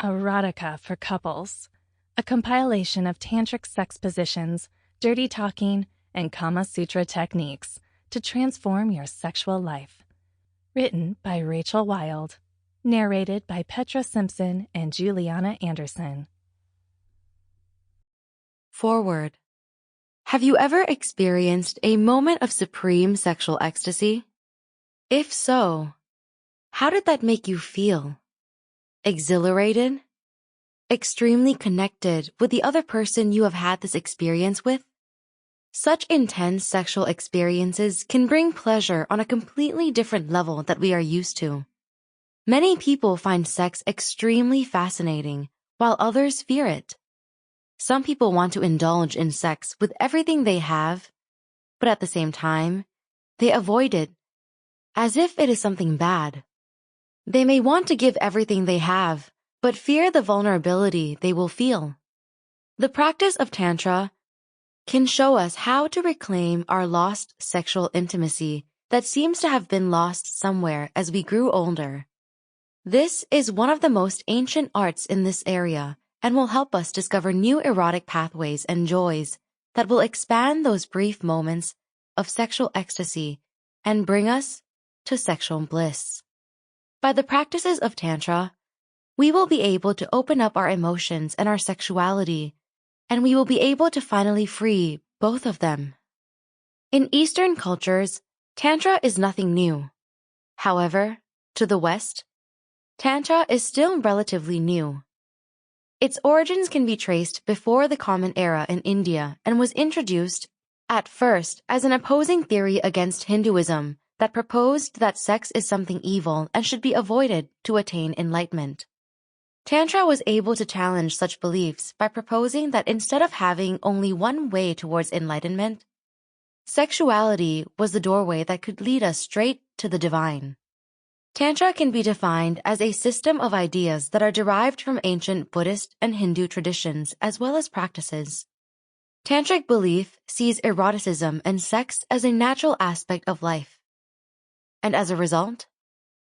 Erotica for Couples, a compilation of tantric sex positions, dirty talking, and Kama Sutra techniques to transform your sexual life. Written by Rachel Wild. Narrated by Petra Simpson and Giuliana Anderson. Forward. Have you ever experienced a moment of supreme sexual ecstasy? If so, how did that make you feel? Exhilarated? Extremely connected with the other person you have had this experience with? Such intense sexual experiences can bring pleasure on a completely different level that we are used to. Many people find sex extremely fascinating, while others fear it. Some people want to indulge in sex with everything they have, but at the same time, they avoid it as if it is something bad. They may want to give everything they have, but fear the vulnerability they will feel. The practice of Tantra can show us how to reclaim our lost sexual intimacy that seems to have been lost somewhere as we grew older. This is one of the most ancient arts in this area and will help us discover new erotic pathways and joys that will expand those brief moments of sexual ecstasy and bring us to sexual bliss. By the practices of Tantra, we will be able to open up our emotions and our sexuality, and we will be able to finally free both of them. In Eastern cultures, Tantra is nothing new. However, to the West, Tantra is still relatively new. Its origins can be traced before the Common Era in India and was introduced at first as an opposing theory against Hinduism that proposed that sex is something evil and should be avoided to attain enlightenment. Tantra was able to challenge such beliefs by proposing that instead of having only one way towards enlightenment, sexuality was the doorway that could lead us straight to the divine. Tantra can be defined as a system of ideas that are derived from ancient Buddhist and Hindu traditions as well as practices. Tantric belief sees eroticism and sex as a natural aspect of life. And as a result,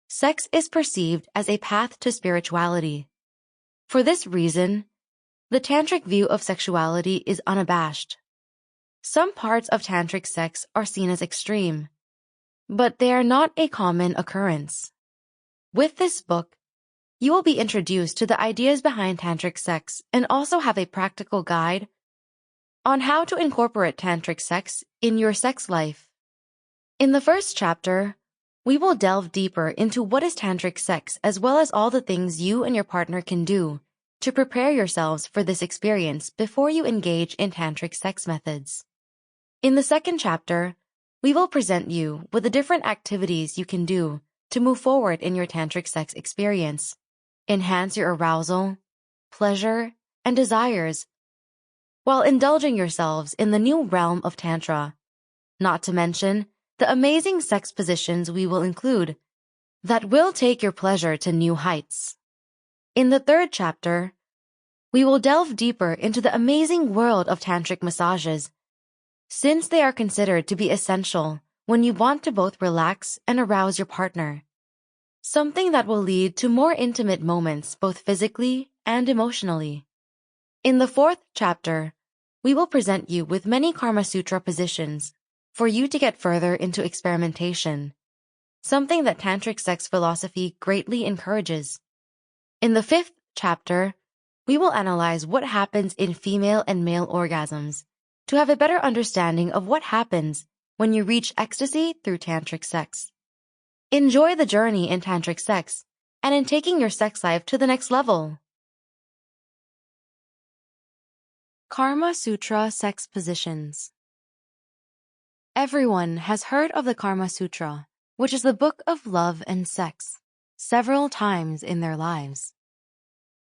sex is perceived as a path to spirituality. For this reason, the tantric view of sexuality is unabashed. Some parts of tantric sex are seen as extreme, but they are not a common occurrence. With this book, you will be introduced to the ideas behind tantric sex and also have a practical guide on how to incorporate tantric sex in your sex life. In the first chapter, we will delve deeper into what is tantric sex as well as all the things you and your partner can do to prepare yourselves for this experience before you engage in tantric sex methods. In the second chapter, we will present you with the different activities you can do to move forward in your tantric sex experience, enhance your arousal, pleasure, and desires, while indulging yourselves in the new realm of Tantra, not to mention the amazing sex positions we will include that will take your pleasure to new heights. In the third chapter, we will delve deeper into the amazing world of tantric massages, since they are considered to be essential when you want to both relax and arouse your partner, something that will lead to more intimate moments both physically and emotionally. In the fourth chapter, we will present you with many Kama Sutra positions for you to get further into experimentation, something that tantric sex philosophy greatly encourages. In the fifth chapter, we will analyze what happens in female and male orgasms to have a better understanding of what happens when you reach ecstasy through tantric sex. Enjoy the journey in tantric sex and in taking your sex life to the next level. Kama Sutra sex positions. Everyone has heard of the Kama Sutra, which is the book of love and sex, several times in their lives.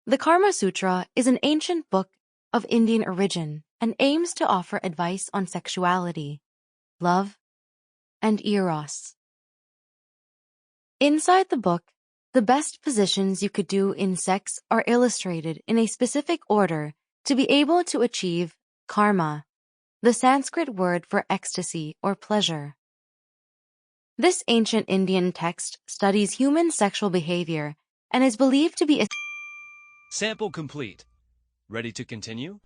The Kama Sutra is an ancient book of Indian origin and aims to offer advice on sexuality, love, and eros. Inside the book, the best positions you could do in sex are illustrated in a specific order to be able to achieve karma, the Sanskrit word for ecstasy or pleasure. This ancient Indian text studies human sexual behavior and is believed to be Sample complete. Ready to continue?